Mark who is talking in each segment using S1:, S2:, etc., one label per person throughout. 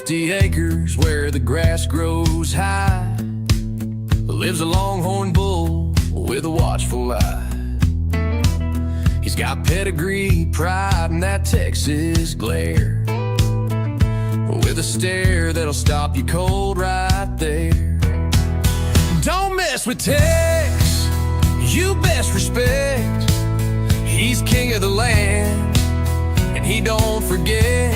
S1: 50 acres where the grass grows high, lives a Longhorn bull with a watchful eye. He's got pedigree, pride, and that Texas glare, with a stare that'll stop you cold right there. Don't mess with Tex, you best respect. He's king of the land, and he don't forget.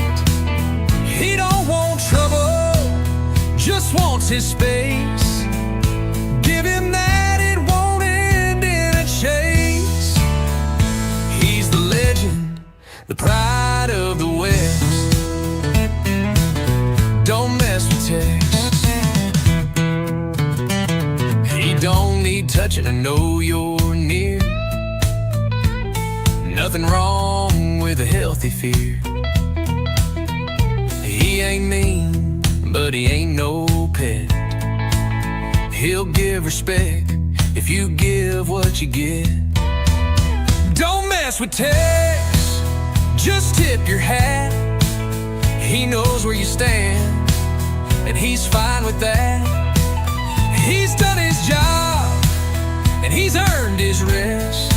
S1: He don't want trouble, just wants his space. Give him that, it won't end in a chase. He's the legend, the pride of the West. Don't mess with Tex. He don't need touching to know you're near. Nothing wrong with a healthy fear. He ain't mean, but he ain't no pet. He'll give respect if you give what you get. Don't mess with Tex, just tip your hat. He knows where you stand, and he's fine with that. He's done his job, and he's earned his rest.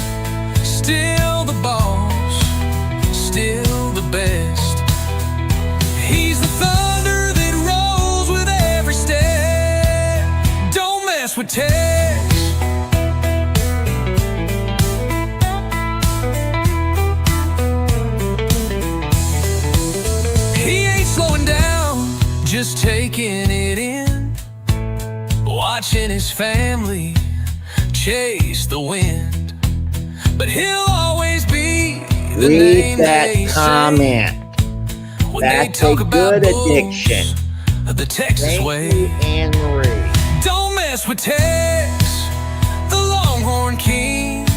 S1: Still the boss, still the best. He's the thunder that rolls with every step. Don't mess with Tex. He ain't slowing down, just taking it in, watching his family chase the wind. But he'll always be the name they
S2: comment.
S1: When
S2: That's
S1: they talk
S2: a
S1: about
S2: good addiction.
S1: The Texas
S2: Thank
S1: way.
S2: you, Anne Marie.
S1: Don't mess with Tex, the Longhorn king.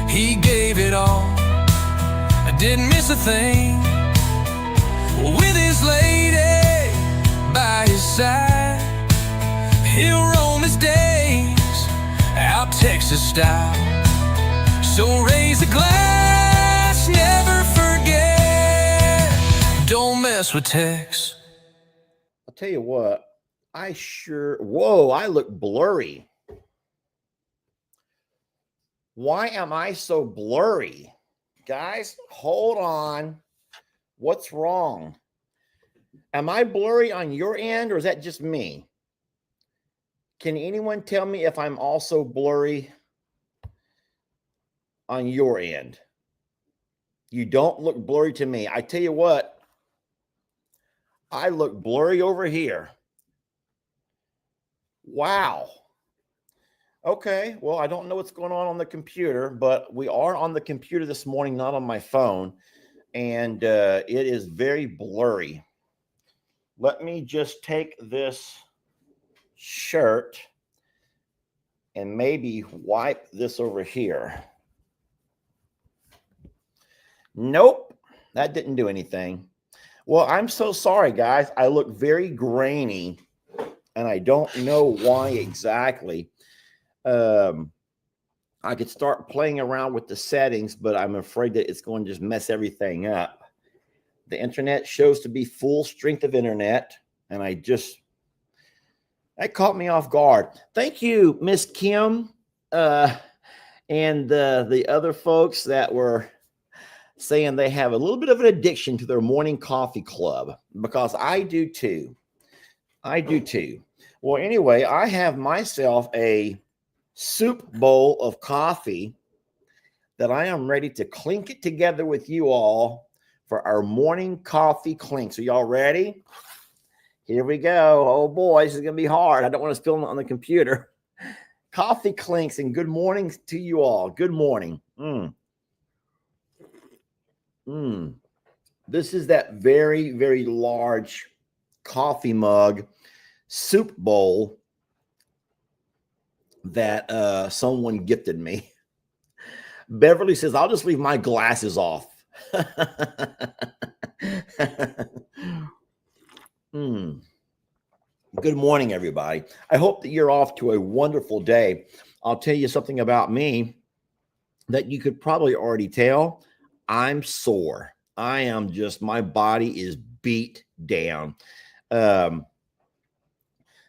S1: He gave it all, I didn't miss a thing. With his lady by his side, he'll roam his days out Texas style. So raise a glass, never forget. Don't mess with Tex.
S2: I'll tell you what, whoa, I look blurry. Why am I so blurry? Guys, hold on. What's wrong? Am I blurry on your end, or is that just me? Can anyone tell me if I'm also blurry on your end? You don't look blurry to me. I tell you what, I look blurry over here. Wow. Okay, well, I don't know what's going on the computer, but we are on the computer this morning, not on my phone, and it is very blurry. Let me just take this shirt and maybe wipe this over here. Nope, that didn't do anything. Well, I'm so sorry, guys. I look very grainy, and I don't know why exactly. I could start playing around with the settings, but I'm afraid that it's going to just mess everything up. The internet shows to be full strength of internet, and that caught me off guard. Thank you, Miss Kim, and the other folks that were saying they have a little bit of an addiction to their morning coffee club, because I do too. I do too. Well, anyway, I have myself a soup bowl of coffee that I am ready to clink it together with you all for our morning coffee clinks. Are y'all ready? Here we go. Oh boy, this is going to be hard. I don't want to spill it on the computer. Coffee clinks, and good morning to you all. Good morning. This is that very, very large coffee mug soup bowl that someone gifted me. Beverly says, I'll just leave my glasses off. Good morning, everybody. I hope that you're off to a wonderful day. I'll tell you something about me that you could probably already tell. I'm sore. My body is beat down. Um,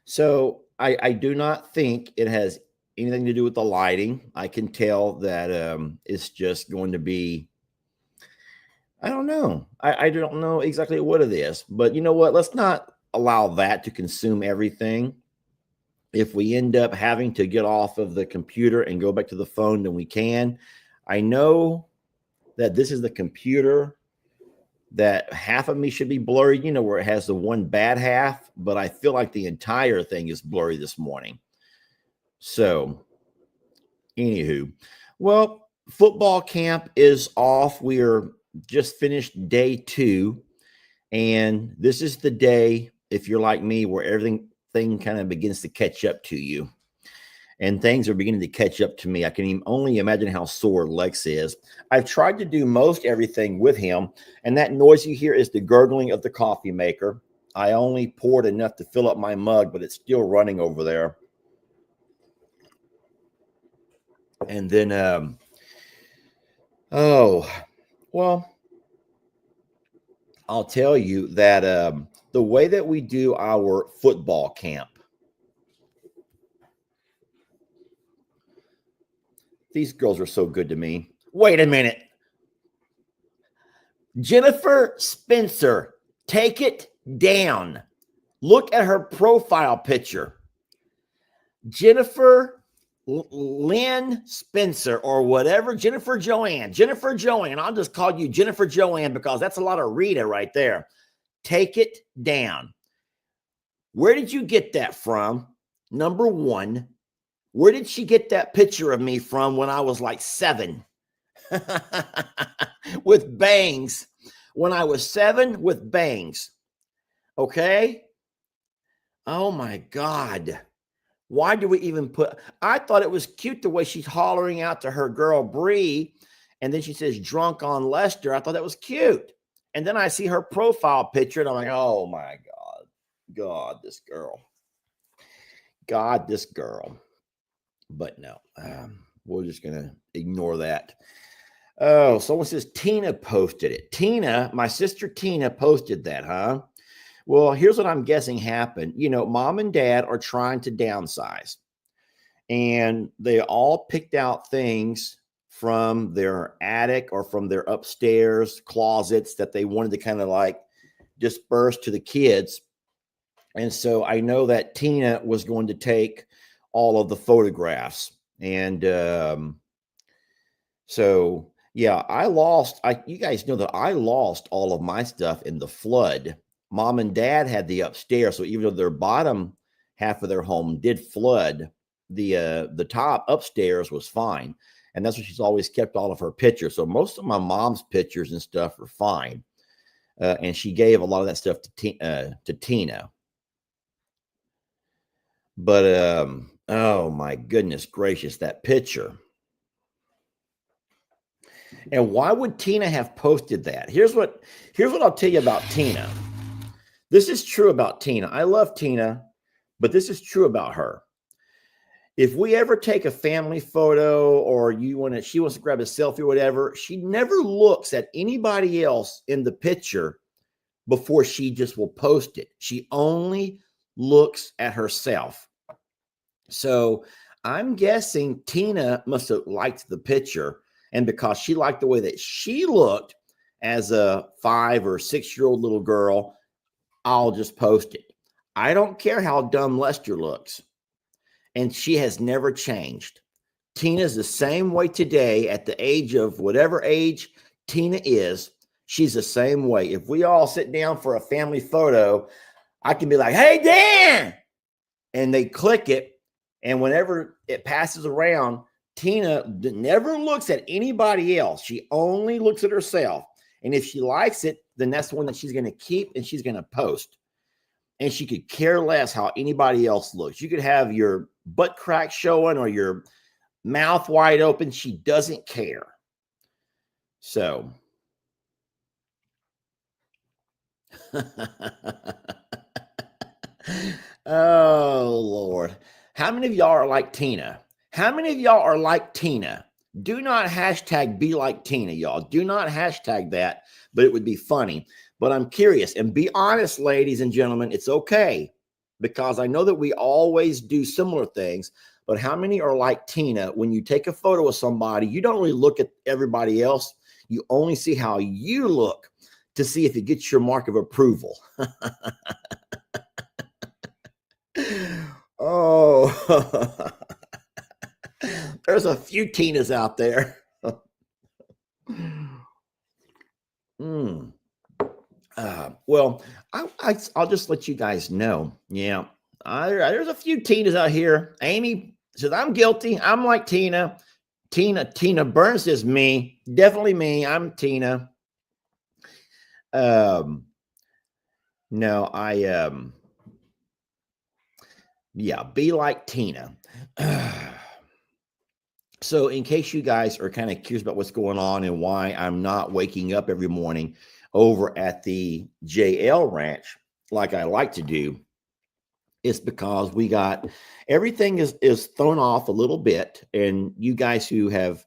S2: so I do not think it has anything to do with the lighting. I can tell that it's just going to be, I don't know. I don't know exactly what it is, but you know what? Let's not allow that to consume everything. If we end up having to get off of the computer and go back to the phone, then we can. I know that this is the computer that half of me should be blurry, where it has the one bad half, but I feel like the entire thing is blurry this morning. So, anywho, well, football camp is off. We are just finished day 2, and this is the day, if you're like me, where everything kind of begins to catch up to you. And things are beginning to catch up to me. I can only imagine how sore Lex is. I've tried to do most everything with him, and that noise you hear is the gurgling of the coffee maker. I only poured enough to fill up my mug, but it's still running over there. And then, well, I'll tell you that the way that we do our football camp, these girls are so good to me. Wait a minute. Jennifer Spencer, take it down. Look at her profile picture. Jennifer Lynn Spencer or whatever. Jennifer Joanne. I'll just call you Jennifer Joanne because that's a lot of Rita right there. Take it down. Where did you get that from? Number one, where did she get that picture of me from when I was like 7? With bangs. When I was 7 with bangs. Okay? Oh my God. Why do we even put, I thought it was cute the way she's hollering out to her girl Bree, and then she says drunk on Lester. I thought that was cute. And then I see her profile picture and I'm like, oh my God, this girl. But no, we're just going to ignore that. Oh, someone says Tina posted it. Tina, my sister Tina posted that, huh? Well, here's what I'm guessing happened. Mom and dad are trying to downsize, and they all picked out things from their attic or from their upstairs closets that they wanted to kind of like disperse to the kids. And so I know that Tina was going to take all of the photographs. And so, yeah, you guys know that I lost all of my stuff in the flood. Mom and dad had the upstairs. So even though their bottom half of their home did flood, the top upstairs was fine. And that's what she's always kept all of her pictures. So most of my mom's pictures and stuff are fine. And she gave a lot of that stuff to Tina. But oh my goodness gracious, that picture. And why would Tina have posted that? Here's what I'll tell you about Tina. This is true about Tina. I love Tina, but this is true about her. If we ever take a family photo or she wants to grab a selfie or whatever, she never looks at anybody else in the picture before she just will post it. She only looks at herself. So I'm guessing Tina must have liked the picture. And because she liked the way that she looked as a 5 or 6-year-old little girl, I'll just post it. I don't care how dumb Lester looks. And she has never changed. Tina's the same way today at the age of whatever age Tina is. She's the same way. If we all sit down for a family photo, I can be like, hey, Dan. And they click it. And whenever it passes around, Tina never looks at anybody else. She only looks at herself. And if she likes it, then that's the one that she's going to keep and she's going to post. And she could care less how anybody else looks. You could have your butt crack showing or your mouth wide open. She doesn't care. So. Oh, Lord. How many of y'all are like Tina? How many of y'all are like Tina? Do not hashtag be like Tina, y'all. Do not hashtag that, but it would be funny. But I'm curious, and be honest, ladies and gentlemen, it's okay, because I know that we always do similar things. But how many are like Tina? When you take a photo of somebody, you don't really look at everybody else. You only see how you look to see if it gets your mark of approval. Oh, there's a few Tinas out there. Mm. Well, I'll just let you guys know. Yeah, there's a few Tinas out here. Amy says, I'm guilty. I'm like Tina. Tina Burns is me. Definitely me. I'm Tina. No, yeah, be like Tina. So in case you guys are kind of curious about what's going on and why I'm not waking up every morning over at the JL Ranch like I like to do, it's because we got everything is thrown off a little bit. And you guys who have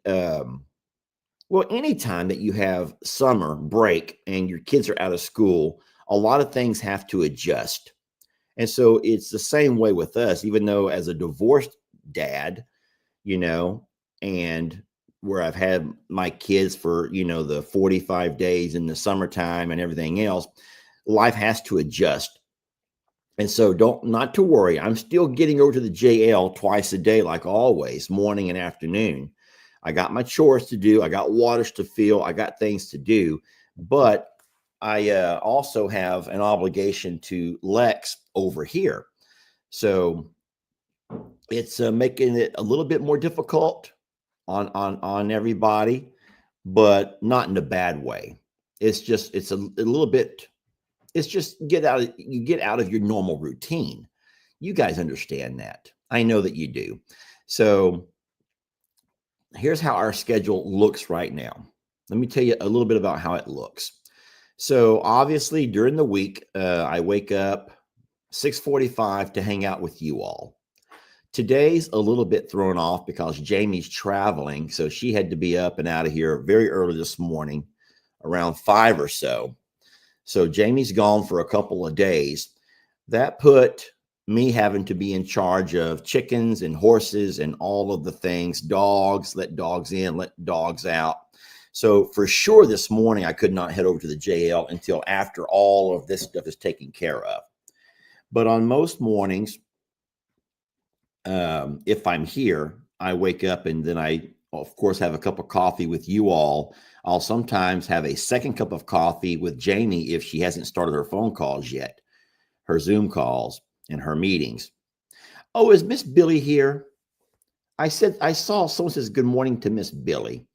S2: well, anytime that you have summer break and your kids are out of school, a lot of things have to adjust. And so it's the same way with us, even though as a divorced dad, and where I've had my kids for, the 45 days in the summertime and everything else, life has to adjust. And so not to worry. I'm still getting over to the JL twice a day, like always, morning and afternoon. I got my chores to do. I got waters to fill. I got things to do. But I also have an obligation to Lex over here. So it's making it a little bit more difficult on everybody, but not in a bad way. It's a little bit, it's just you get out of your normal routine. You guys understand that. I know that you do. So here's how our schedule looks right now. Let me tell you a little bit about how it looks. So obviously during the week, I wake up 6:45 to hang out with you all. Today's a little bit thrown off because Jamie's traveling. So she had to be up and out of here very early this morning, around 5 or so. So Jamie's gone for a couple of days. That put me having to be in charge of chickens and horses and all of the things, dogs, let dogs in, let dogs out. So for sure this morning, I could not head over to the JL until after all of this stuff is taken care of. But on most mornings, if I'm here, I wake up and then I, of course, have a cup of coffee with you all. I'll sometimes have a second cup of coffee with Jamie if she hasn't started her phone calls yet, her Zoom calls and her meetings. Oh, is Miss Billy here? I saw someone says good morning to Miss Billy.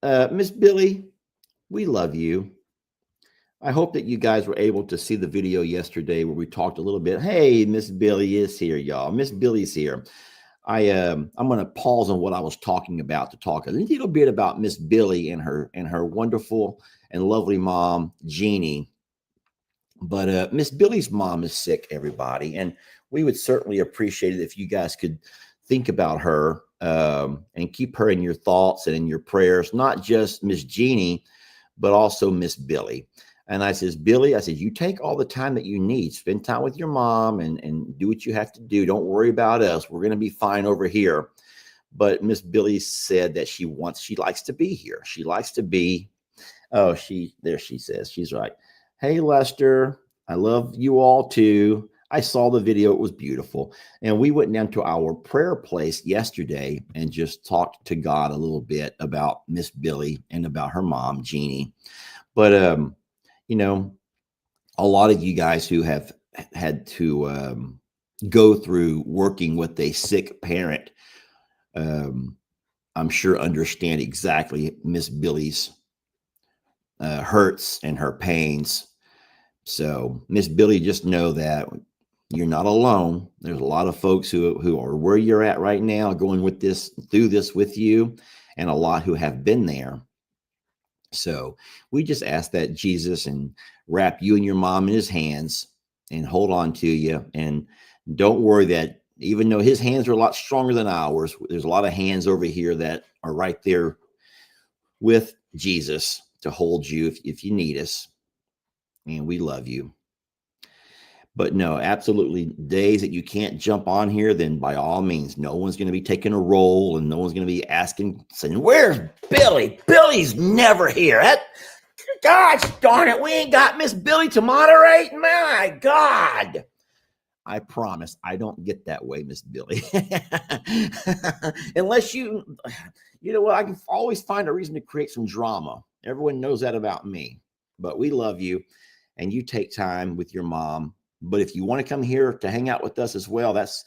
S2: Miss Billy, we love you. I hope that you guys were able to see the video yesterday where we talked a little bit. Hey, Miss Billy is here, y'all. Miss Billy's here. I'm going to pause on what I was talking about to talk a little bit about Miss Billy and her wonderful and lovely mom, Jeannie. But Miss Billy's mom is sick, everybody, and we would certainly appreciate it if you guys could think about her and keep her in your thoughts and in your prayers, not just Miss Jeannie, but also Miss Billy. And I says, Billy, I said, you take all the time that you need. Spend time with your mom and do what you have to do. Don't worry about us. We're going to be fine over here. But Miss Billy said that she likes to be here. She likes to be. Oh, there she says. She's right. Hey, Lester, I love you all too. I saw the video. It was beautiful. And we went down to our prayer place yesterday and just talked to God a little bit about Miss Billy and about her mom, Jeannie. But, a lot of you guys who have had to go through working with a sick parent, I'm sure understand exactly Miss Billy's hurts and her pains. So Miss Billy, just know that you're not alone. There's a lot of folks who are where you're at right now, going through this with you, and a lot who have been there. So we just ask that Jesus and wrap you and your mom in his hands and hold on to you. And don't worry that even though his hands are a lot stronger than ours, there's a lot of hands over here that are right there with Jesus to hold you if you need us. And we love you. But no, absolutely, days that you can't jump on here, then by all means, no one's going to be taking a roll and no one's going to be asking, saying, where's Billy? Billy's never here. Gosh darn it, we ain't got Miss Billy to moderate. My God. I promise I don't get that way, Miss Billy. Unless you know what, I can always find a reason to create some drama. Everyone knows that about me. But we love you and you take time with your mom. But if you want to come here to hang out with us as well, that's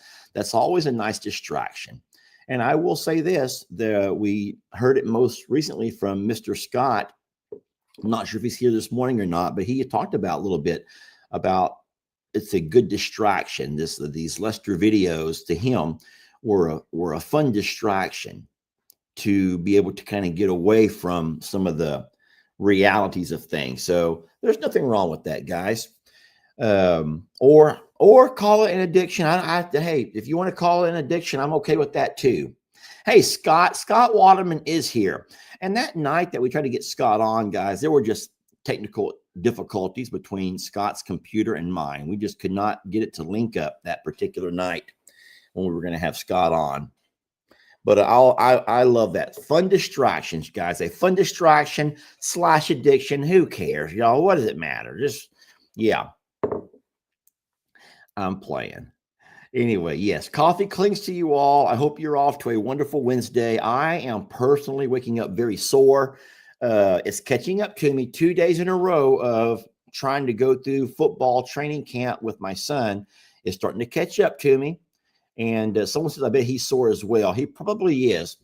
S2: always a nice distraction. And I will say this, we heard it most recently from Mr. Scott. I'm not sure if he's here this morning or not, but he had talked about a little bit about it's a good distraction. These Lester videos to him were a fun distraction to be able to kind of get away from some of the realities of things. So there's nothing wrong with that, guys. Or call it an addiction. Hey, if you want to call it an addiction, I'm okay with that too. Hey, Scott Waterman is here. And that night that we tried to get Scott on, guys, there were just technical difficulties between Scott's computer and mine. We just could not get it to link up that particular night when we were going to have Scott on. But I love that. Fun distractions, guys. A fun distraction / addiction. Who cares, y'all? What does it matter? Just, yeah. I'm playing. Anyway, yes, coffee clings to you all. I hope you're off to a wonderful Wednesday. I am personally waking up very sore. It's catching up to me 2 days in a row of trying to go through football training camp with my son. It's starting to catch up to me. And someone says, I bet he's sore as well. He probably is,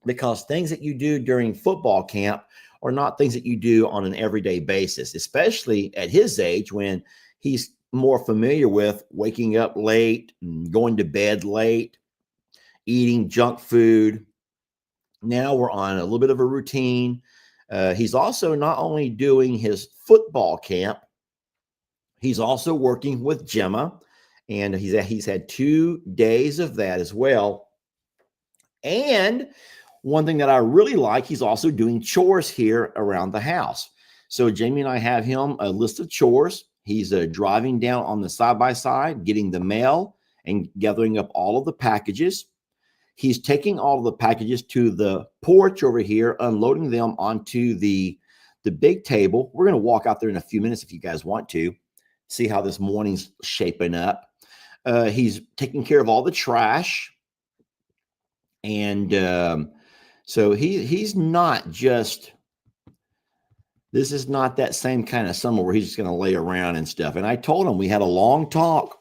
S2: because things that you do during football camp are not things that you do on an everyday basis, especially at his age when he's more familiar with waking up late and going to bed late, eating junk food. Now we're on a little bit of a routine. He's also not only doing his football camp, he's also working with Gemma, and he's had 2 days of that as well. And one thing that I really like, he's also doing chores here around the house. So Jamie and I have him a list of chores. He's driving down on the side-by-side, getting the mail and gathering up all of the packages. He's taking all of the packages to the porch over here, unloading them onto the big table. We're going to walk out there in a few minutes if you guys want to see how this morning's shaping up. He's taking care of all the trash. And so he's not just... This is not that same kind of summer where he's just going to lay around and stuff. And I told him, we had a long talk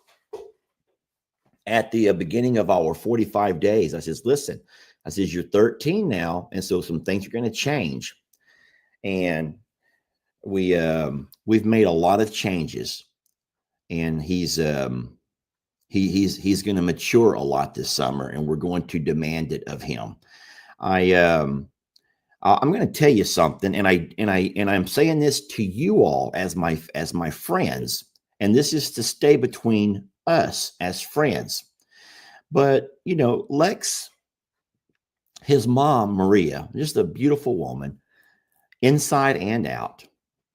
S2: at the beginning of our 45 days. I says, listen, I says, you're 13 now. And so some things are going to change. And we've made a lot of changes. And he's going to mature a lot this summer, and we're going to demand it of him. I'm going to tell you something, and I'm saying this to you all as my friends, and this is to stay between us as friends. But you know, Lex, his mom Maria, just a beautiful woman, inside and out.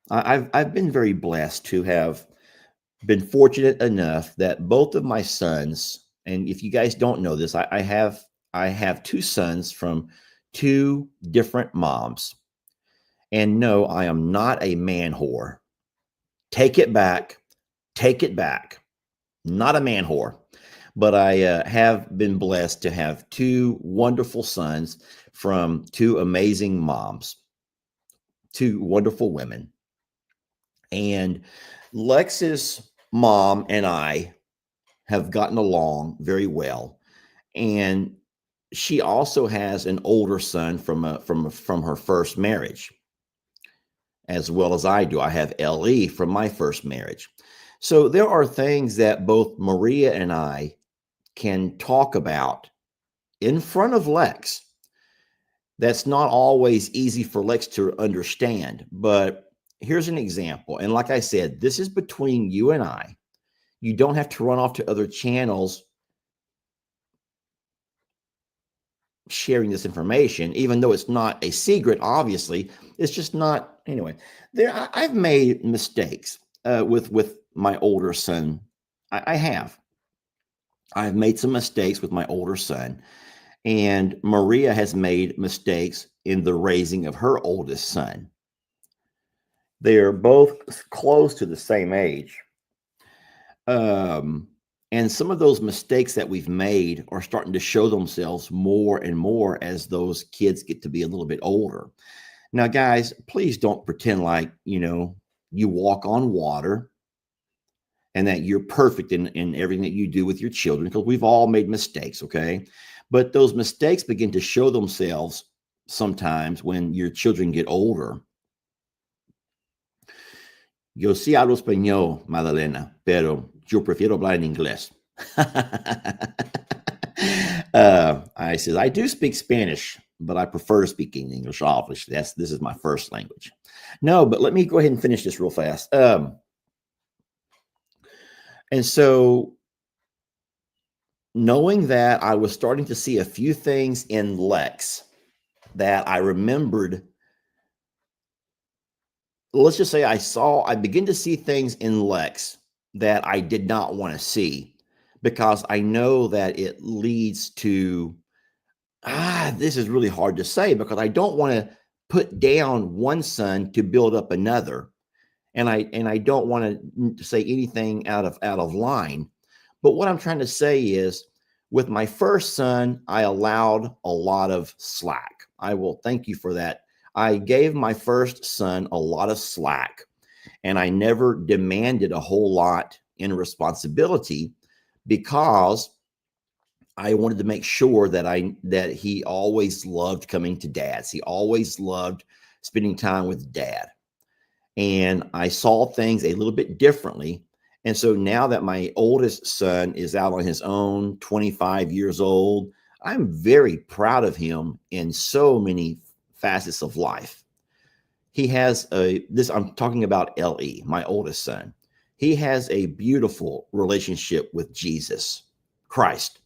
S2: I've been very blessed to have been fortunate enough that both of my sons, and if you guys don't know this, I have 2 sons from 2 different moms. And no, I am not a man whore. Take it back. Not a man whore. But I have been blessed to have 2 wonderful sons from 2 amazing moms, 2 wonderful women. And Lex's mom and I have gotten along very well. And she also has an older son from her first marriage, as well as I do. I have LE from my first marriage. So there are things that both Maria and I can talk about in front of Lex. That's not always easy for Lex to understand, but here's an example. And like I said, this is between you and I. You don't have to run off to other channels sharing this information, even though it's not a secret. Obviously, it's just not. Anyway, I've made mistakes with my older son. I have. I've made some mistakes with my older son, and Maria has made mistakes in the raising of her oldest son. They're both close to the same age. Um, and some of those mistakes that we've made are starting to show themselves more and more as those kids get to be a little bit older. Now, guys, please don't pretend like, you walk on water and that you're perfect in everything that you do with your children, because we've all made mistakes, okay? But those mistakes begin to show themselves sometimes when your children get older. Yo sí hablo español, Madalena, pero yo prefiero hablar en inglés. I said, I do speak Spanish, but I prefer speaking English, obviously. This is my first language. No, but let me go ahead and finish this real fast. And so knowing that I was starting to see a few things in Lex that I remembered, let's just say I begin to see things in Lex that I did not want to see, because I know that it leads to, this is really hard to say, because I don't want to put down one son to build up another. And I don't want to say anything out of line. But what I'm trying to say is, with my first son, I allowed a lot of slack. I will thank you for that. I gave my first son a lot of slack, and I never demanded a whole lot in responsibility, because I wanted to make sure that he always loved coming to Dad's. He always loved spending time with Dad. And I saw things a little bit differently. And so now that my oldest son is out on his own, 25 years old, I'm very proud of him in so many facets of life. He has I'm talking about LE, my oldest son. He has a beautiful relationship with Jesus Christ.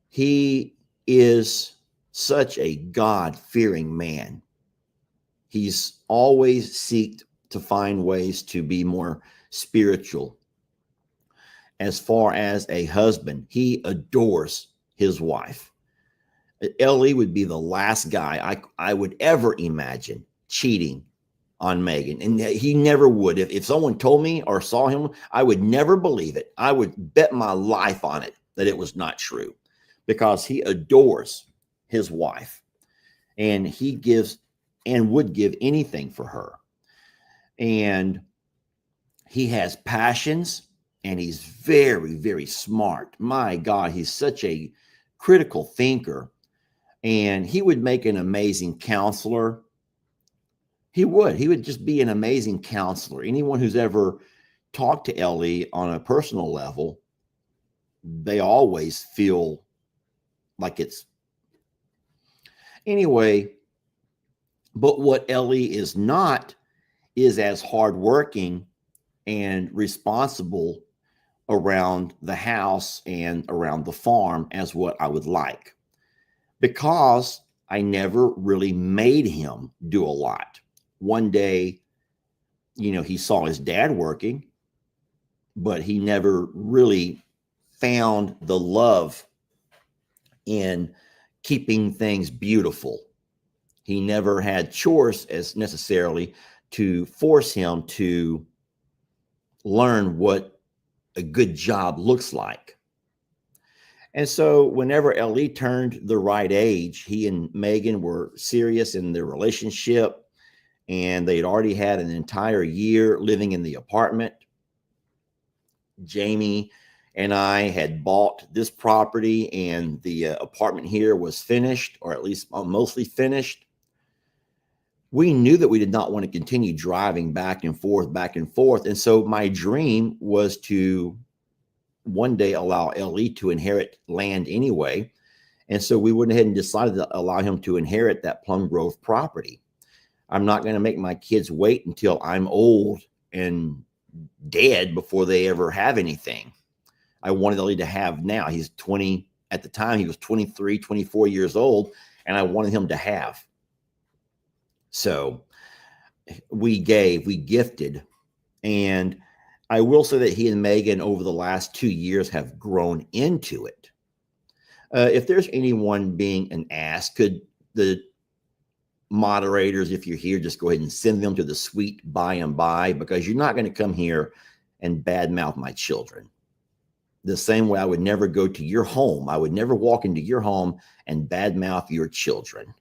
S2: He is such a God-fearing man. He's always seeked to find ways to be more spiritual. As far as a husband, he adores his wife. Ellie would be the last guy I would ever imagine cheating on Megan. And he never would. If someone told me or saw him, I would never believe it. I would bet my life on it that it was not true, because he adores his wife, and he gives and would give anything for her. And he has passions, and he's very, very smart. My God, he's such a critical thinker, and he would make an amazing counselor. He would just be an amazing counselor. Anyone who's ever talked to Ellie on a personal level, they always feel like it's anyway. But what Ellie is not is as hardworking and responsible around the house and around the farm as what I would like, because I never really made him do a lot. One day, he saw his dad working, but he never really found the love in keeping things beautiful. He never had chores as necessarily to force him to learn what a good job looks like. And so whenever Ellie turned the right age, he and Megan were serious in their relationship, and they'd already had an entire year living in the apartment. Jamie and I had bought this property, and the apartment here was finished, or at least mostly finished. We knew that we did not want to continue driving back and forth. And so my dream was to one day allow LE to inherit land anyway. And so we went ahead and decided to allow him to inherit that Plum Grove property. I'm not going to make my kids wait until I'm old and dead before they ever have anything. I wanted LE to have now. He's 20, at the time he was 23, 24 years old, and I wanted him to have. So we gifted. And I will say that he and Megan over the last 2 years have grown into it. If there's anyone being an ass, could the moderators, if you're here, just go ahead and send them to the suite by and by, because you're not going to come here and badmouth my children. The same way I would never go to your home. I would never walk into your home and badmouth your children.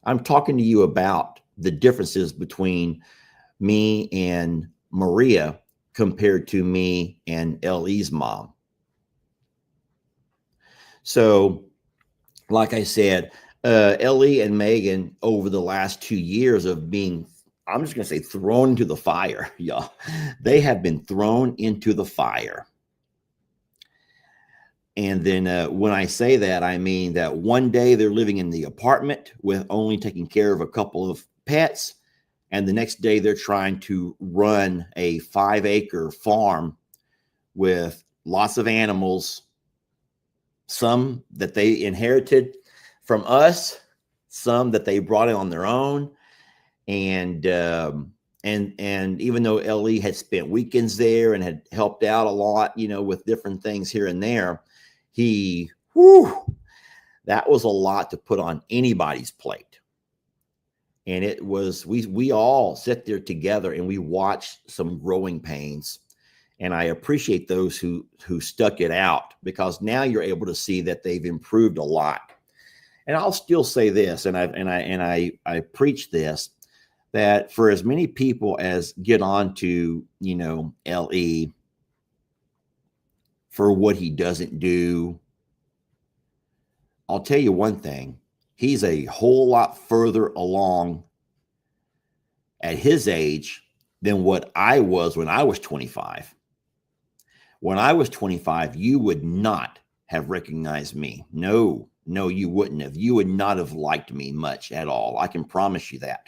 S2: I'm talking to you about the differences between me and Maria compared to me and Le's mom. So, like I said, Ellie and Megan, over the last 2 years of being, I'm just going to say, thrown into the fire, y'all. They have been thrown into the fire. And then when I say that, I mean that one day they're living in the apartment with only taking care of a couple of pets. And the next day they're trying to run a 5-acre farm with lots of animals, some that they inherited from us, some that they brought in on their own. And even though Ellie had spent weekends there and had helped out a lot, with different things here and there, that was a lot to put on anybody's plate. And it was, we all sit there together and we watched some growing pains. And I appreciate those who stuck it out, because now you're able to see that they've improved a lot. And I'll still say this, and I preach this, that for as many people as get on to, LE for what he doesn't do, I'll tell you one thing. He's a whole lot further along at his age than what I was when I was 25. When I was 25, you would not have recognized me. No, you wouldn't have. You would not have liked me much at all. I can promise you that.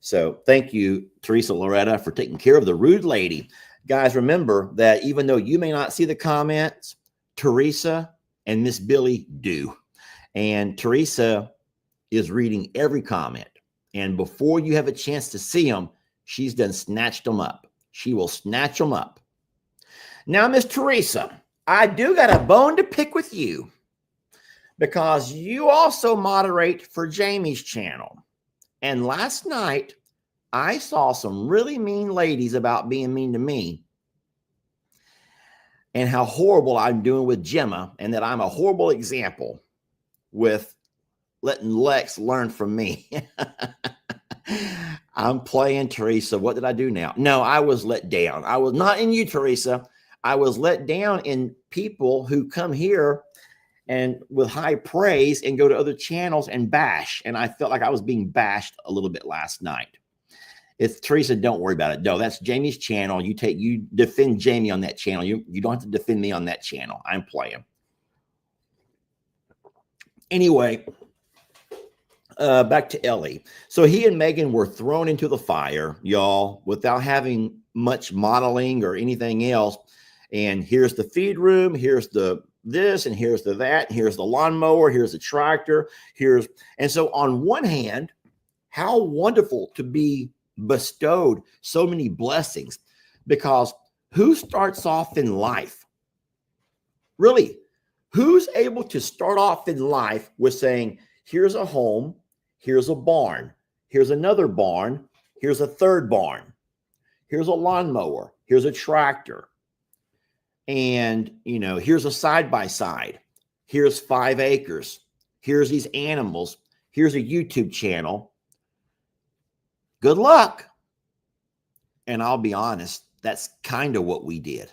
S2: So thank you, Teresa Loretta, for taking care of the rude lady. Guys, remember that even though you may not see the comments, Teresa and Miss Billy do. And Teresa is reading every comment. And before you have a chance to see them, she's done snatched them up. She will snatch them up. Now, Miss Teresa, I do got a bone to pick with you, because you also moderate for Jamie's channel. And last night, I saw some really mean ladies about being mean to me, and how horrible I'm doing with Gemma, and that I'm a horrible example with letting Lex learn from me. I'm playing, Teresa. What did I do now? No, I was let down. I was not in you, Teresa. I was let down in people who come here and with high praise and go to other channels and bash. And I felt like I was being bashed a little bit last night. It's Teresa, don't worry about it. No, that's Jamie's channel. You defend Jamie on that channel. You don't have to defend me on that channel. I'm playing. Anyway, back to Ellie. So he and Megan were thrown into the fire, y'all, without having much modeling or anything else. And here's the feed room. Here's the this, and here's the that. Here's the lawnmower. Here's the tractor. And so on one hand, how wonderful to be bestowed so many blessings, because who starts off in life? Really, who's able to start off in life with saying, here's a home, here's a barn, here's another barn, here's a third barn, here's a lawnmower, here's a tractor, and here's a side-by-side, here's 5 acres, here's these animals, here's a YouTube channel. Good luck. And I'll be honest, that's kind of what we did.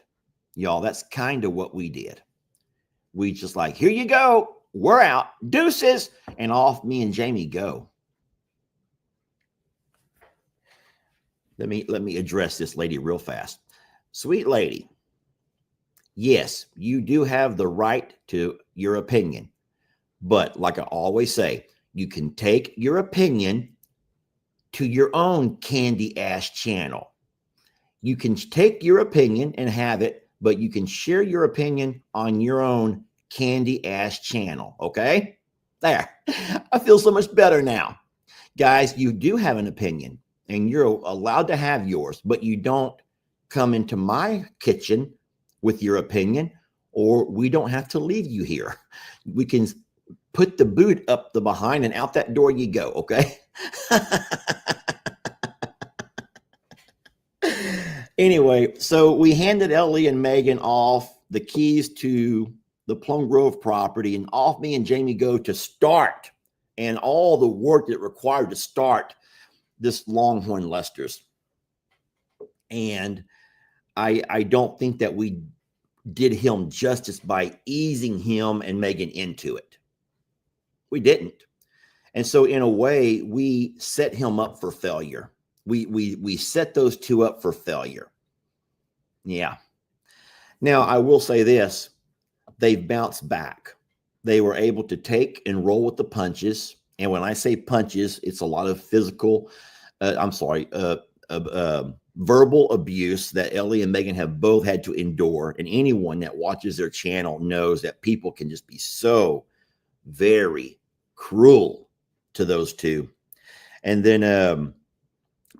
S2: Y'all, that's kind of what we did. We just like, here you go. We're out. Deuces. And off me and Jamie go. Let me address this lady real fast. Sweet lady. Yes, you do have the right to your opinion. But like I always say, you can take your opinion to your own candy ass channel. You can take your opinion and have it, but you can share your opinion on your own candy ass channel. Okay, there. I feel so much better now. Guys, you do have an opinion and you're allowed to have yours, but you don't come into my kitchen with your opinion, or we don't have to leave you here. We can put the boot up the behind and out that door you go. Okay. Anyway, so we handed Ellie and Megan off the keys to the Plum Grove property, and off me and Jamie go to start and all the work that required to start this Longhorn Lester's. And I don't think that we did him justice by easing him and Megan into it. We didn't. And so in a way, we set him up for failure. We set those two up for failure. Yeah. Now, I will say this. They've bounced back. They were able to take and roll with the punches. And when I say punches, it's a lot of physical, verbal abuse that Ellie and Megan have both had to endure. And anyone that watches their channel knows that people can just be so very cruel to those two. And then,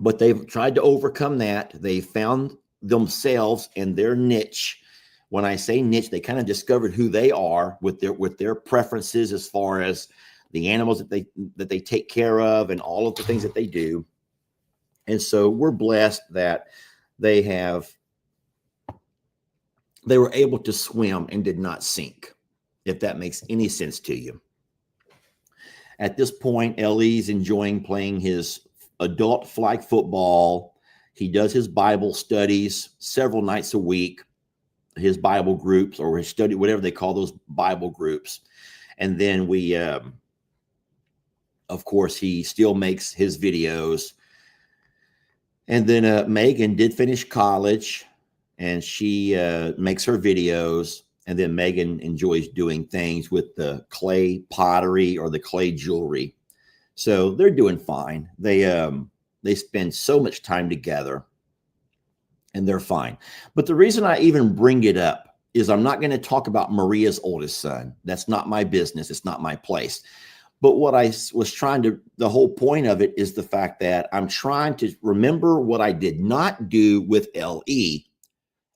S2: but they've tried to overcome that. They found themselves in their niche. When I say niche, they kind of discovered who they are with their preferences as far as the animals that they take care of and all of the things that they do. And so we're blessed that they were able to swim and did not sink, if that makes any sense to you. At this point, Ellie's enjoying playing his adult flag football. He does his Bible studies several nights a week, his Bible groups, or his study, whatever they call those Bible groups. And then we, of course, he still makes his videos. And then Megan did finish college, and she makes her videos. And then Megan enjoys doing things with the clay pottery or the clay jewelry. So they're doing fine. They spend so much time together, and they're fine. But the reason I even bring it up is I'm not going to talk about Maria's oldest son. That's not my business. It's not my place. But what I was trying to, the whole point of it is the fact that I'm trying to remember what I did not do with LE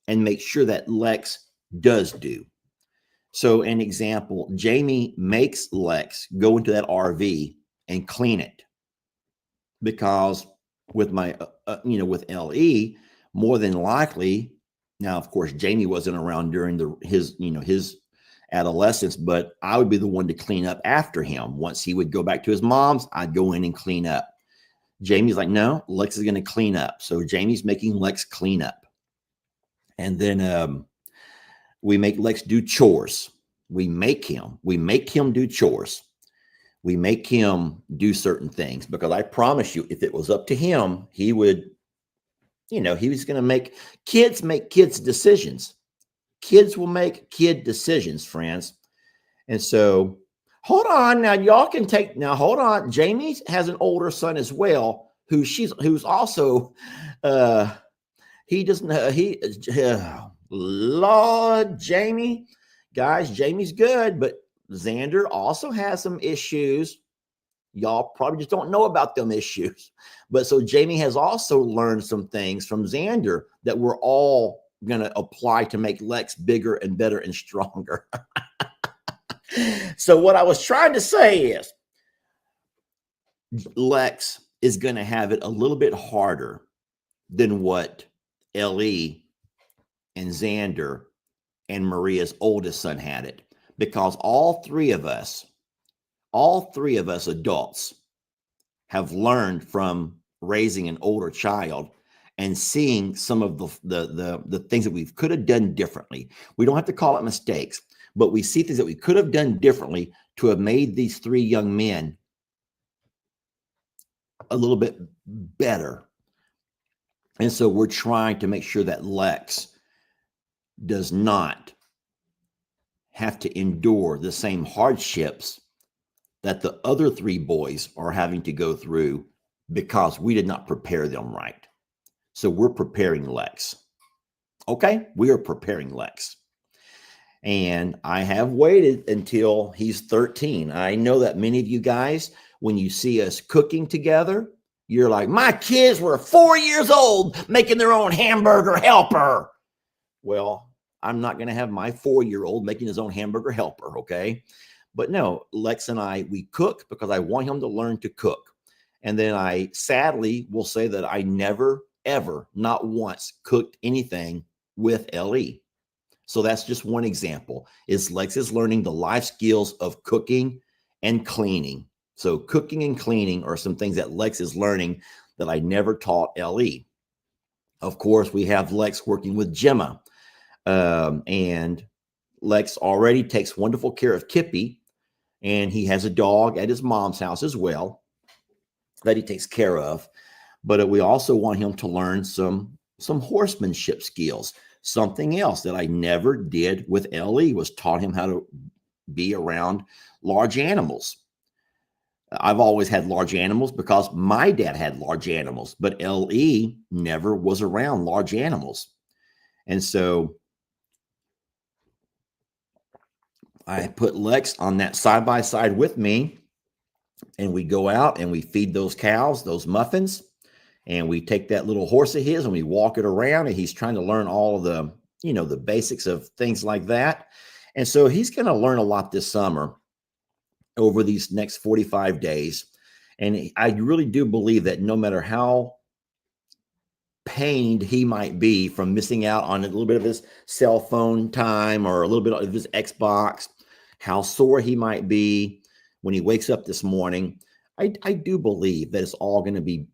S2: and make sure that Lex does do. So an example, Jamie makes Lex go into that RV and clean it, because with my, with LE, more than likely, now, of course, Jamie wasn't around during his adolescence, but I would be the one to clean up after him. Once he would go back to his mom's, I'd go in and clean up. Jamie's like, no, Lex is going to clean up. So Jamie's making Lex clean up. And then we make Lex do chores. We make him do chores. We make him do certain things, because I promise you, if it was up to him, he would, he was going to make kids decisions. Kids will make kid decisions, friends. And so, hold on. Now, y'all can take, now, hold on. Jamie has an older son as well, who's also, Lord, Jamie. Guys, Jamie's good, but Xander also has some issues. Y'all probably just don't know about them issues. But so Jamie has also learned some things from Xander that we're all going to apply to make Lex bigger and better and stronger. So what I was trying to say is Lex is going to have it a little bit harder than what Ellie and Xander and Maria's oldest son had it, because all three of us adults have learned from raising an older child and seeing some of the things that we could have done differently. We don't have to call it mistakes, but we see things that we could have done differently to have made these three young men a little bit better. And so we're trying to make sure that Lex does not have to endure the same hardships that the other three boys are having to go through, because we did not prepare them right. So we're preparing Lex. Okay? We are preparing Lex. And I have waited until he's 13. I know that many of you guys, when you see us cooking together, you're like, my kids were 4 years old making their own hamburger helper. Well, I'm not going to have my 4-year-old making his own hamburger helper, okay? But no, Lex and I, we cook because I want him to learn to cook. And then I sadly will say that I never, ever, not once cooked anything with LE. So that's just one example. Is Lex is learning the life skills of cooking and cleaning. So cooking and cleaning are some things that Lex is learning that I never taught LE. Of course, we have Lex working with Gemma. And Lex already takes wonderful care of Kippy. And he has a dog at his mom's house as well that he takes care of. But we also want him to learn some horsemanship skills. Something else that I never did with LE was taught him how to be around large animals. I've always had large animals because my dad had large animals, but LE never was around large animals. And so I put Lex on that side by side with me, and we go out and we feed those cows, those muffins. And we take that little horse of his and we walk it around, and he's trying to learn all of the, the basics of things like that. And so he's going to learn a lot this summer over these next 45 days. And I really do believe that no matter how pained he might be from missing out on a little bit of his cell phone time or a little bit of his Xbox, how sore he might be when he wakes up this morning, I do believe that it's all going to be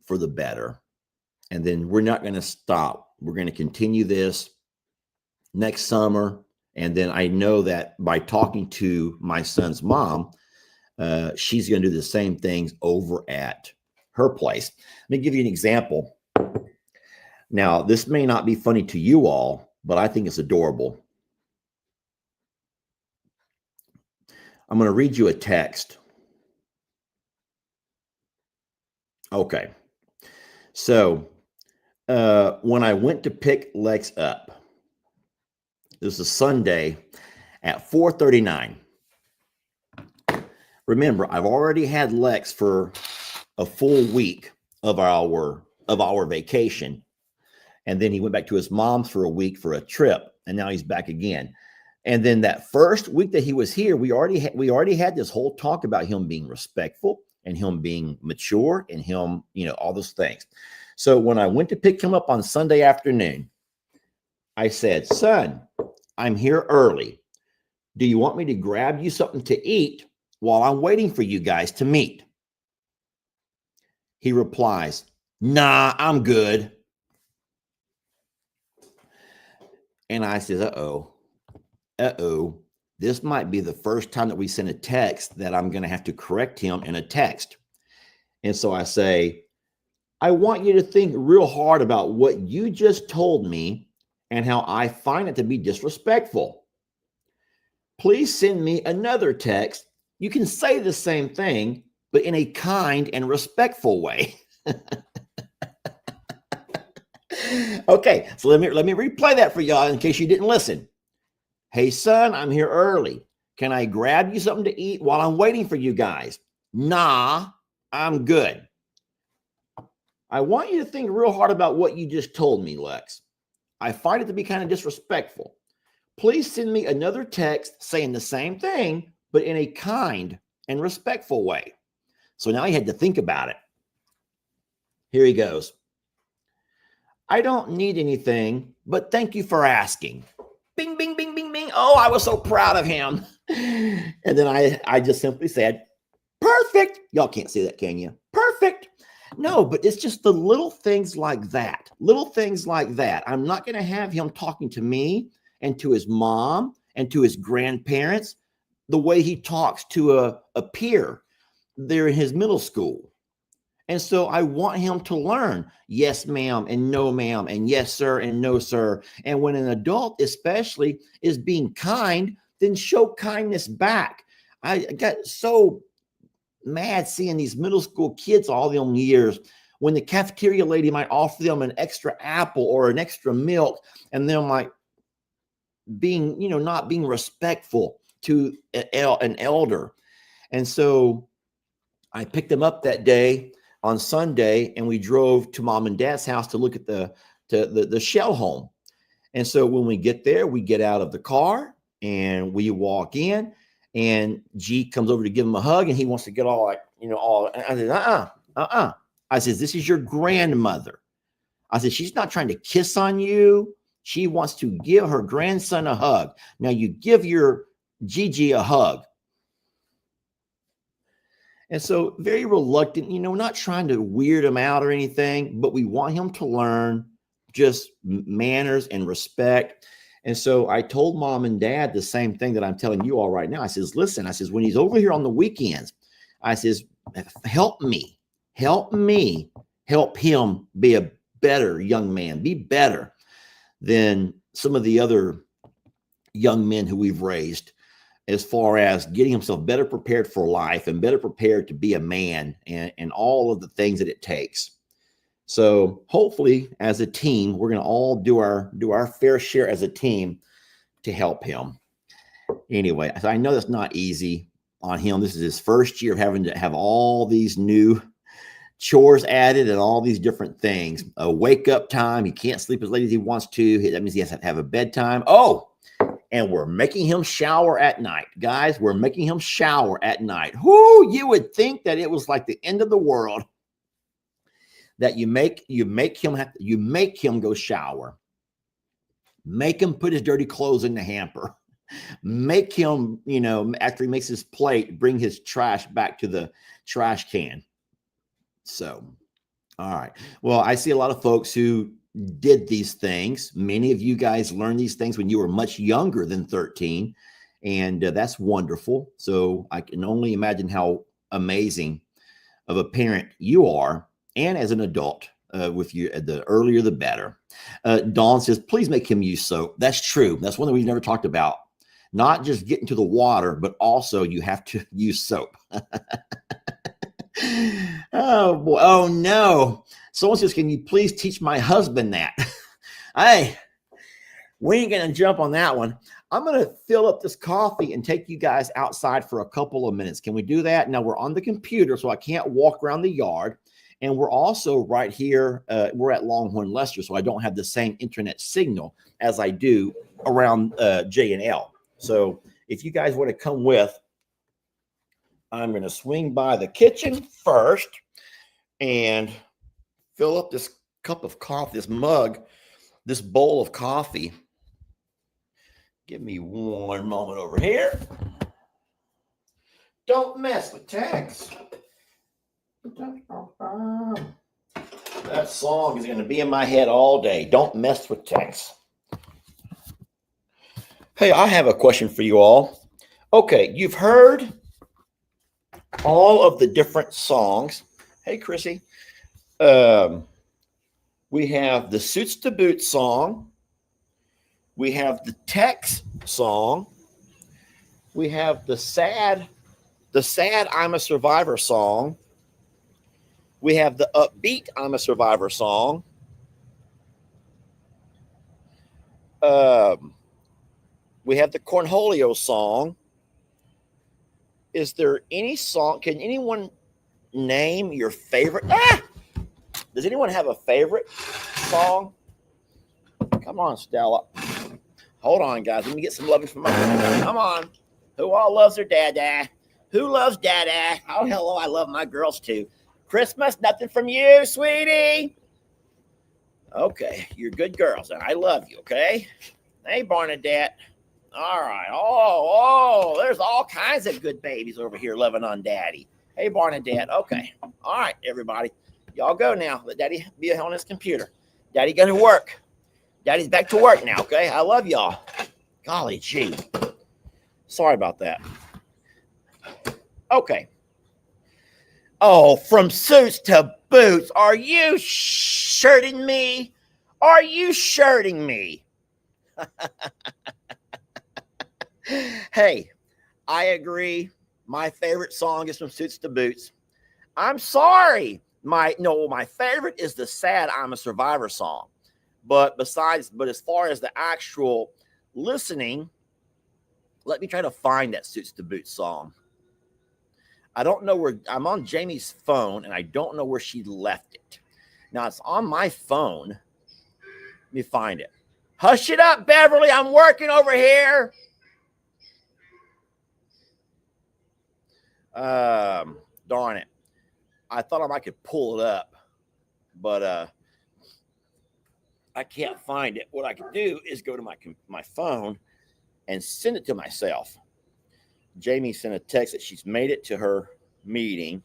S2: for the better. And then we're not going to stop. We're going to continue this next summer. And then I know that by talking to my son's mom, she's going to do the same things over at her place. Let me give you an example. Now, this may not be funny to you all, but I think it's adorable. I'm going to read you a text. Okay. So when I went to pick Lex up, this is Sunday at 4:39. Remember, I've already had Lex for a full week of our vacation, and then he went back to his mom's for a week for a trip, and now he's back again. And then that first week that he was here, we already had this whole talk about him being respectful and him being mature and him, all those things. So when I went to pick him up on Sunday afternoon, I said, son, I'm here early. Do you want me to grab you something to eat while I'm waiting for you guys to meet? He replies, nah, I'm good. And I says, uh-oh, this might be the first time that we send a text that I'm going to have to correct him in a text. And so I say, I want you to think real hard about what you just told me and how I find it to be disrespectful. Please send me another text. You can say the same thing, but in a kind and respectful way. Okay, so let me replay that for y'all in case you didn't listen. Hey, son, I'm here early. Can I grab you something to eat while I'm waiting for you guys? Nah, I'm good. I want you to think real hard about what you just told me, Lex. I find it to be kind of disrespectful. Please send me another text saying the same thing, but in a kind and respectful way. So now he had to think about it. Here he goes. I don't need anything, but thank you for asking. Bing, bing, bing, bing, bing. Oh, I was so proud of him. And then I just simply said, perfect. Y'all can't see that, can you? Perfect. No, but it's just the little things like that. Little things like that. I'm not going to have him talking to me and to his mom and to his grandparents the way he talks to a peer. They're in his middle school. And so I want him to learn yes, ma'am, and no, ma'am, and yes, sir, and no, sir. And when an adult especially is being kind, then show kindness back. I got so mad seeing these middle school kids all them years when the cafeteria lady might offer them an extra apple or an extra milk. And then I'm like, being, not being respectful to an elder. And so I picked him up that day on Sunday, and we drove to mom and dad's house to look at the shell home. And so when we get there, we get out of the car and we walk in, and G comes over to give him a hug, and he wants to get all like, all. I said, I said, this is your grandmother. I said, she's not trying to kiss on you. She wants to give her grandson a hug. Now you give your Gigi a hug. And so very reluctant, not trying to weird him out or anything, but we want him to learn just manners and respect. And so I told mom and dad the same thing that I'm telling you all right now. I says, listen, I says, when he's over here on the weekends, I says, help me help him be a better young man, be better than some of the other young men who we've raised, as far as getting himself better prepared for life and better prepared to be a man, and all of the things that it takes. So hopefully as a team, we're going to all do our fair share as a team to help him. Anyway, I know that's not easy on him. This is his first year of having to have all these new chores added and all these different things. A wake up time. He can't sleep as late as he wants to. That means he has to have a bedtime. Oh, and we're making him shower at night. Guys, we're making him shower at night. Whoo, you would think that it was like the end of the world that you make him go shower. Make him put his dirty clothes in the hamper. Make him, after he makes his plate, bring his trash back to the trash can. So, all right. Well, I see a lot of folks who did these things. Many of you guys learned these things when you were much younger than 13, and that's wonderful. So I can only imagine how amazing of a parent you are, and as an adult, with you, the earlier the better. Dawn says, please make him use soap. That's true. That's one that we've never talked about. Not just get into the water, but also you have to use soap. Oh boy. Oh no. Someone says, can you please teach my husband that? Hey, we ain't going to jump on that one. I'm going to fill up this coffee and take you guys outside for a couple of minutes. Can we do that? Now we're on the computer, so I can't walk around the yard. And we're also right here. We're at Longhorn Lester, so I don't have the same internet signal as I do around J&L. So if you guys want to come with, I'm going to swing by the kitchen first and fill up this cup of coffee, this mug, this bowl of coffee. Give me one moment over here. Don't mess with Tex. That song is going to be in my head all day. Don't mess with Tex. Hey, I have a question for you all. Okay, you've heard all of the different songs. Hey, Chrissy. We have the Suits to Boots song. We have the Tex song. We have the sad I'm a Survivor song. We have the upbeat I'm a Survivor song. We have the Cornholio song. Is there any song? Can anyone name your favorite? Does anyone have a favorite song? Come on, Stella. Hold on, guys. Let me get some loving from my girl. Come on. Who all loves their dada? Who loves dada? Oh, hello. I love my girls too. Christmas, nothing from you, sweetie. Okay, you're good girls, and I love you, okay? Hey, Barnadette. All right. Oh, there's all kinds of good babies over here loving on Daddy. Hey, Barnadette. Okay. All right, everybody. Y'all go now. Let Daddy be on his computer. Daddy got to work. Daddy's back to work now, okay? I love y'all. Golly gee. Sorry about that. Okay. Oh, from Suits to Boots. Are you shirting me? Are you shirting me? Hey, I agree. My favorite song is from Suits to Boots. I'm sorry. My favorite is the sad I'm a Survivor song. But as far as the actual listening. Let me try to find that Suits to Boots song. I don't know where. I'm on Jamie's phone, and I don't know where she left it. Now it's on my phone. Let me find it. Hush it up, Beverly. I'm working over here. Darn it. I thought I could pull it up, but I can't find it. What I can do is go to my phone and send it to myself. Jamie sent a text that she's made it to her meeting.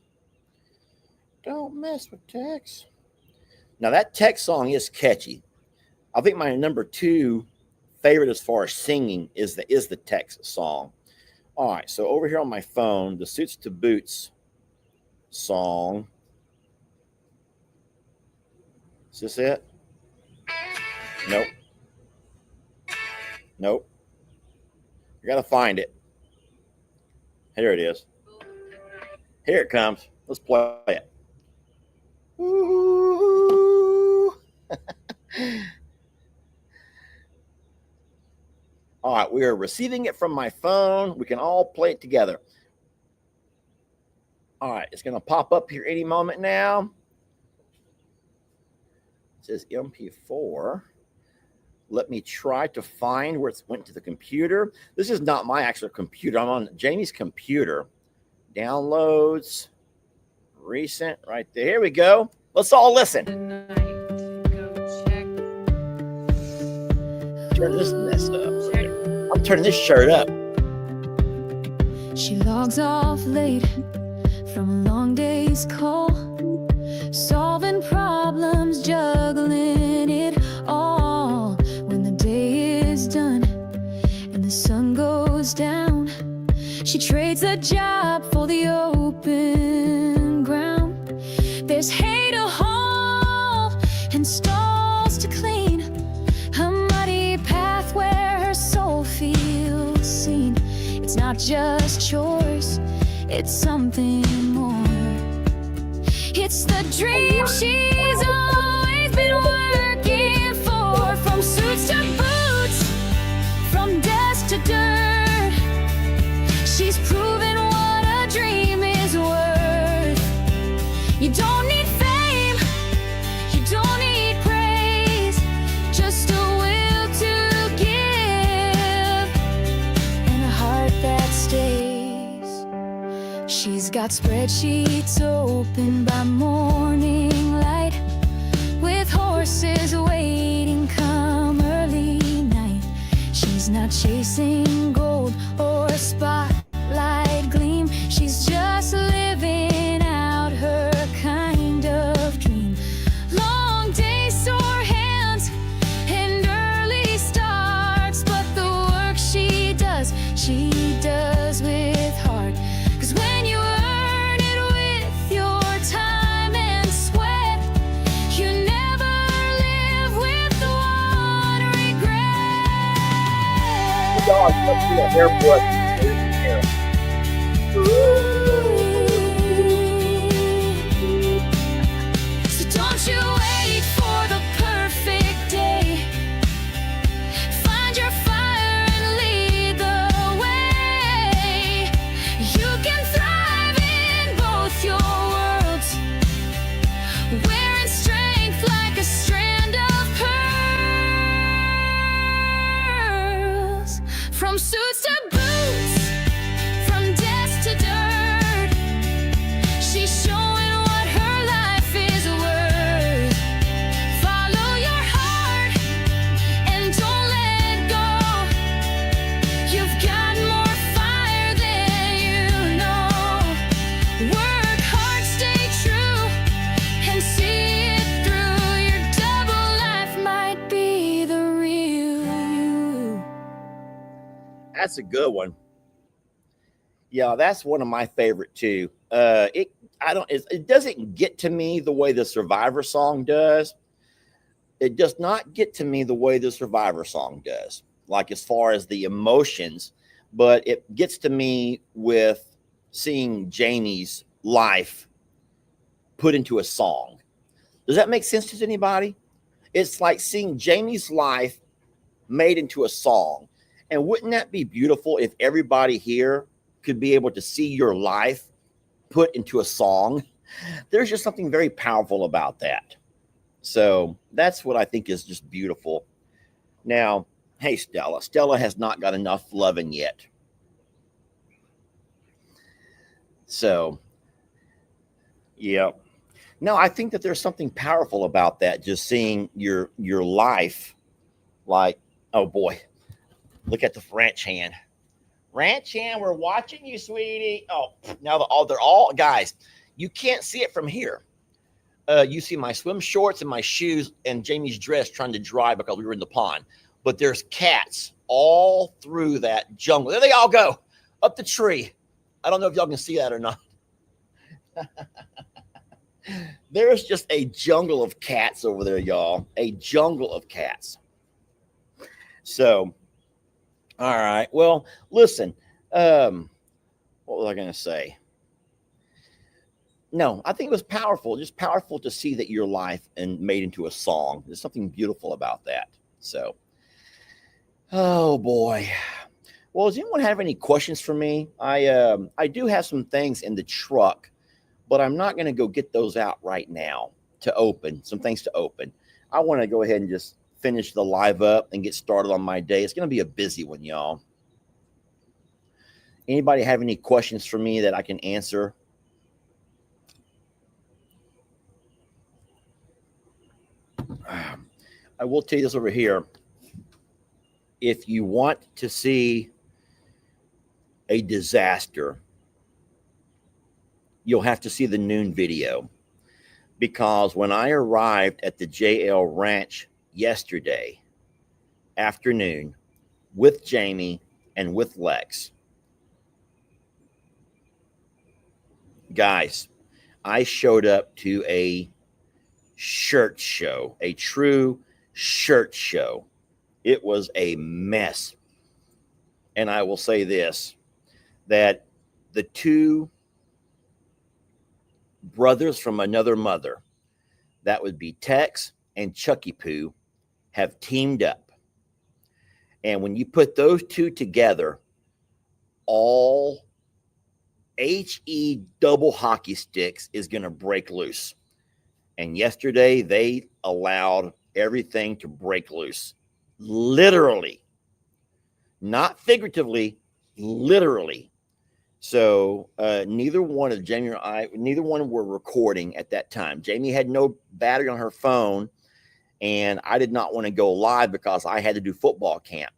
S2: Don't mess with text. Now that text song is catchy. I think my number 2 favorite as far as singing is the text song. All right, so over here on my phone, the Suits to Boots song. Is this it? Nope. Nope. I gotta find it. Here it is. Here it comes. Let's play it. Ooh. All right, we are receiving it from my phone. We can all play it together. All right, it's going to pop up here any moment now. It says MP4. Let me try to find where it went to the computer. This is not my actual computer. I'm on Jamie's computer. Downloads. Recent. Right there. Here we go. Let's all listen. Turn this mess up. I'm turning this shirt up.
S3: She logs off late from a long day's call, solving problems, juggling it all. When the day is done and the sun goes down, she trades a job for the open ground. There's hay to haul and stalls to clean, a muddy path where her soul feels seen. It's not just chores, it's something more. It's the dream she's always been working for. From suits to boots, from desk to dirt, she's proven what a dream is worth. You don't need fame, you don't need praise, just a will to give and a heart that stays. She's got spreadsheets open by morning light, with horses waiting come early night. She's not chasing gold or spotlight gleam, she's just living out her kind of dream. Long days, sore hands, and early starts, but the work she does with heart. 'Cause when you earn it with your time and sweat, you never live with one regret.
S2: Dog, let's do a haircut.
S3: So don't you wait for the perfect day. Find your fire and lead the way. You can thrive in both your worlds, wearing strength like a strand of pearls. From suits to boots, from desk to dirt, she's showing what her life is worth. Follow your heart and don't let go. You've got more fire than you know. Work hard, stay true, and see it through. Your double life might be the real you.
S2: That's a good one. Yeah, that's one of my favorite too. It doesn't get to me the way the Survivor song does. It does not get to me the way the Survivor song does, like as far as the emotions, but it gets to me with seeing Jamie's life put into a song. Does that make sense to anybody? It's like seeing Jamie's life made into a song. And wouldn't that be beautiful if everybody here could be able to see your life put into a song? There's just something very powerful about that. So that's what I think is just beautiful. Now, hey, Stella. Stella has not got enough loving yet. So, yeah. No, I think that there's something powerful about that. Just seeing your life, like, oh boy, look at the ranch hand. Ranch hand, we're watching you, sweetie. Oh, now they're all guys. You can't see it from here. You see my swim shorts and my shoes and Jamie's dress trying to dry because we were in the pond. But there's cats all through that jungle. There they all go up the tree. I don't know if y'all can see that or not. There's just a jungle of cats over there, y'all. A jungle of cats. So, all right. Well, listen. What was I going to say? No, I think it was powerful. Just powerful to see that your life and made into a song. There's something beautiful about that. So, oh boy. Well, does anyone have any questions for me? I do have some things in the truck, but I'm not going to go get those out right now to open. Some things to open. I want to go ahead and just finish the live up and get started on my day. It's going to be a busy one, y'all. Anybody have any questions for me that I can answer? I will tell you this over here. If you want to see a disaster, you'll have to see the noon video, because when I arrived at the JL Ranch yesterday afternoon with Jamie and with Lex, guys, I showed up to a shirt show, a true shirt show. It was a mess. And I will say this, that the two brothers from another mother, that would be Tex and Chucky Poo, have teamed up. And when you put those two together, all HE double hockey sticks is going to break loose. And yesterday they allowed everything to break loose. Literally. Not figuratively, literally. So neither one of Jamie or I, neither one were recording at that time. Jamie had no battery on her phone, and I did not want to go live because I had to do football camp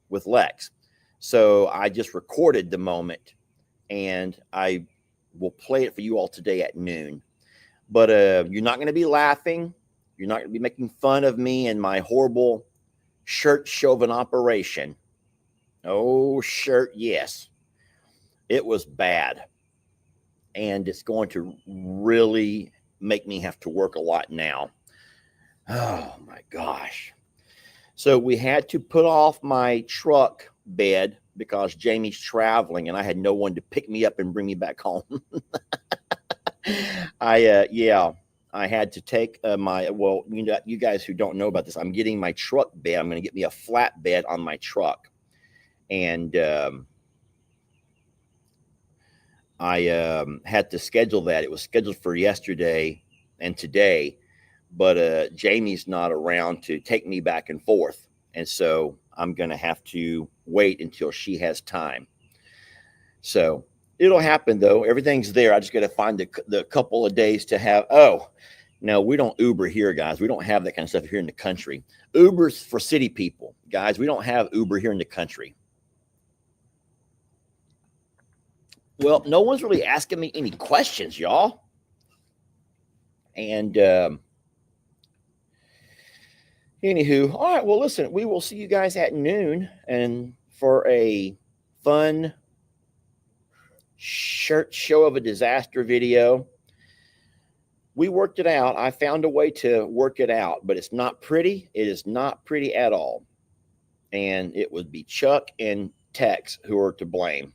S2: with Lex. So I just recorded the moment, and I will play it for you all today at noon. But you're not going to be laughing. You're not going to be making fun of me and my horrible shirt show of an operation. Oh, shirt, yes. It was bad. And it's going to really make me have to work a lot now. Oh, my gosh. So we had to put off my truck bed because Jamie's traveling, and I had no one to pick me up and bring me back home. I had to take you guys who don't know about this, I'm getting my truck bed. I'm going to get me a flat bed on my truck. And I had to schedule that. It was scheduled for yesterday and today, but Jamie's not around to take me back and forth. And so I'm going to have to wait until she has time. So it'll happen, though. Everything's there. I just got to find the couple of days to have. Oh, no, we don't Uber here, guys. We don't have that kind of stuff here in the country. Uber's for city people, guys. We don't have Uber here in the country. Well, no one's really asking me any questions, y'all. And anywho, all right. Well, listen, we will see you guys at noon, and for a fun shirt show of a disaster video. We worked it out. I found a way to work it out, but it's not pretty. It is not pretty at all. And it would be Chuck and Tex who are to blame.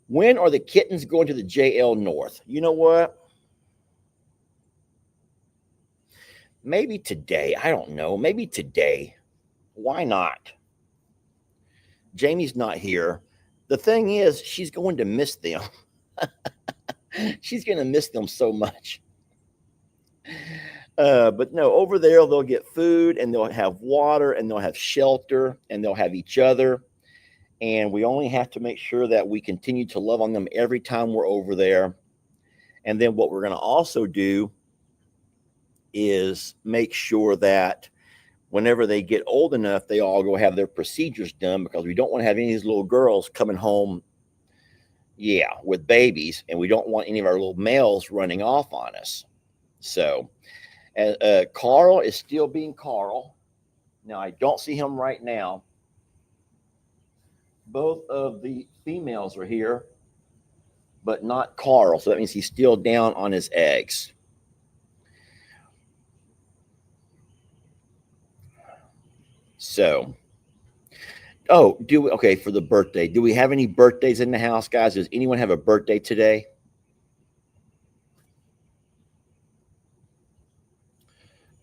S2: When are the kittens going to the JL North? You know what? Maybe today. I don't know. Maybe today. Why not? Jamie's not here. The thing is, she's going to miss them. She's going to miss them so much. But no, over there, they'll get food and they'll have water and they'll have shelter and they'll have each other. And we only have to make sure that we continue to love on them every time we're over there. And then what we're going to also do is make sure that whenever they get old enough, they all go have their procedures done, because we don't want to have any of these little girls coming home, with babies, and we don't want any of our little males running off on us. So Carl is still being Carl. Now, I don't see him right now. Both of the females are here, but not Carl. So that means he's still down on his eggs. So, okay, for the birthday, do we have any birthdays in the house, guys? Does anyone have a birthday today?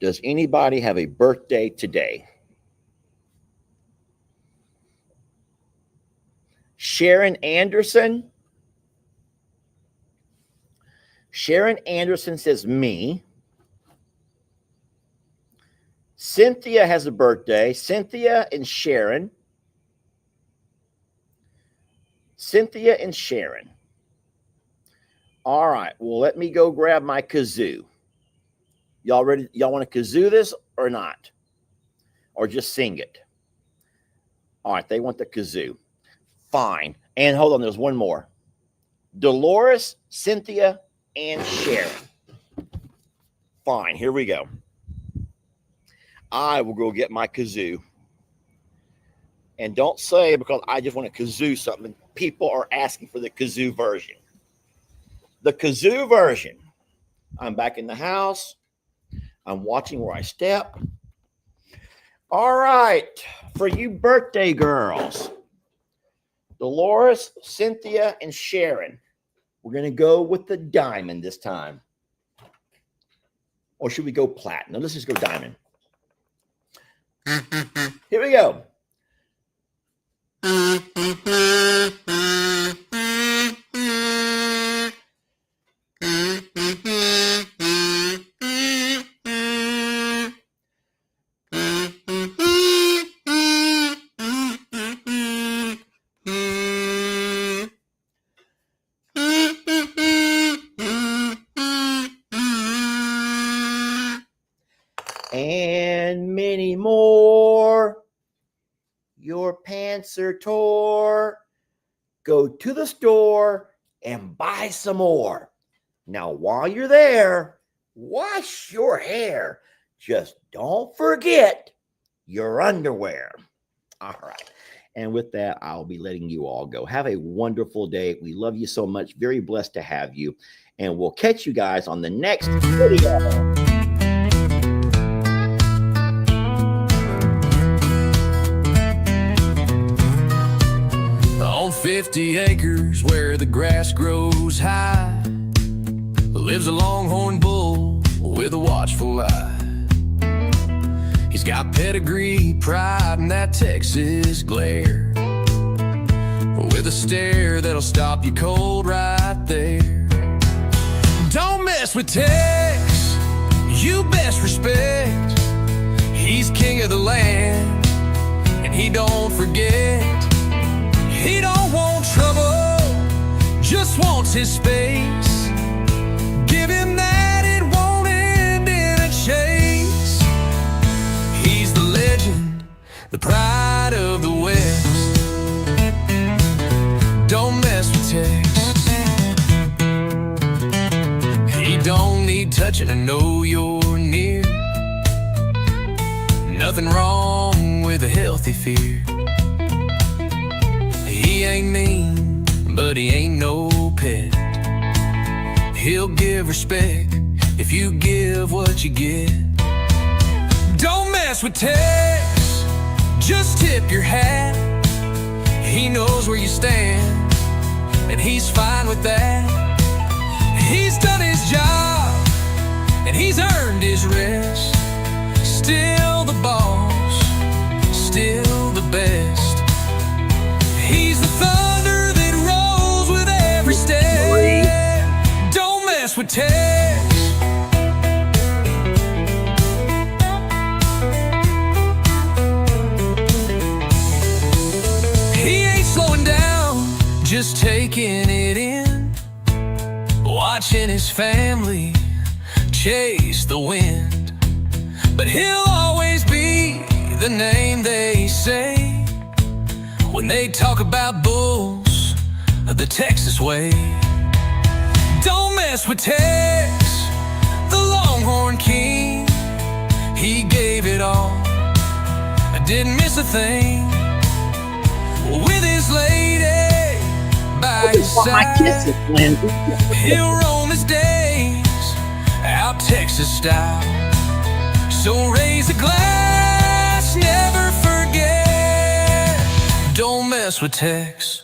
S2: Does anybody have a birthday today? Sharon Anderson. Sharon Anderson says me. Cynthia has a birthday. Cynthia and Sharon. Cynthia and Sharon. All right. Well, let me go grab my kazoo. Y'all ready? Y'all want to kazoo this or not? Or just sing it? All right. They want the kazoo. Fine. And hold on. There's one more. Dolores, Cynthia, and Sharon. Fine. Here we go. I will go get my kazoo. And don't say because I just want to kazoo something. People are asking for the kazoo version. The kazoo version. I'm back in the house. I'm watching where I step. All right. For you birthday girls, Dolores, Cynthia, and Sharon, we're going to go with the diamond this time. Or should we go platinum? Let's just go diamond. Here we go. And many more. Your pants are tore. Go to the store and buy some more. Now, while you're there, wash your hair. Just don't forget your underwear. All right. And with that, I'll be letting you all go. Have a wonderful day. We love you so much. Very blessed to have you. And we'll catch you guys on the next video.
S1: On 50 acres where the grass grows high lives a longhorn bull with a watchful eye. He's got pedigree, pride, and that Texas glare, with a stare that'll stop you cold right there. Don't mess with Tex, you best respect. He's king of the land, and he don't forget. He don't want trouble, just wants his space. Give him that, it won't end in a chase. He's the legend, the pride of the West. Don't mess with Tex. He don't need touching to know you're near. Nothing wrong with a healthy fear. He ain't mean, but he ain't no pet. He'll give respect if you give what you get. Don't mess with Tex, just tip your hat. He knows where you stand, and he's fine with that. He's done his job, and he's earned his rest. Still the boss, still the best. He's the thunder that rolls with every step. Don't mess with Tex. He ain't slowing down, just taking it in, watching his family chase the wind. But he'll always be the name they say when they talk about bulls of the Texas way. Don't mess with Tex, the Longhorn King. He gave it all, I didn't miss a thing. With his lady by his side, he'll roam his days out Texas style. So raise a glass, never forget. Don't mess with Tex.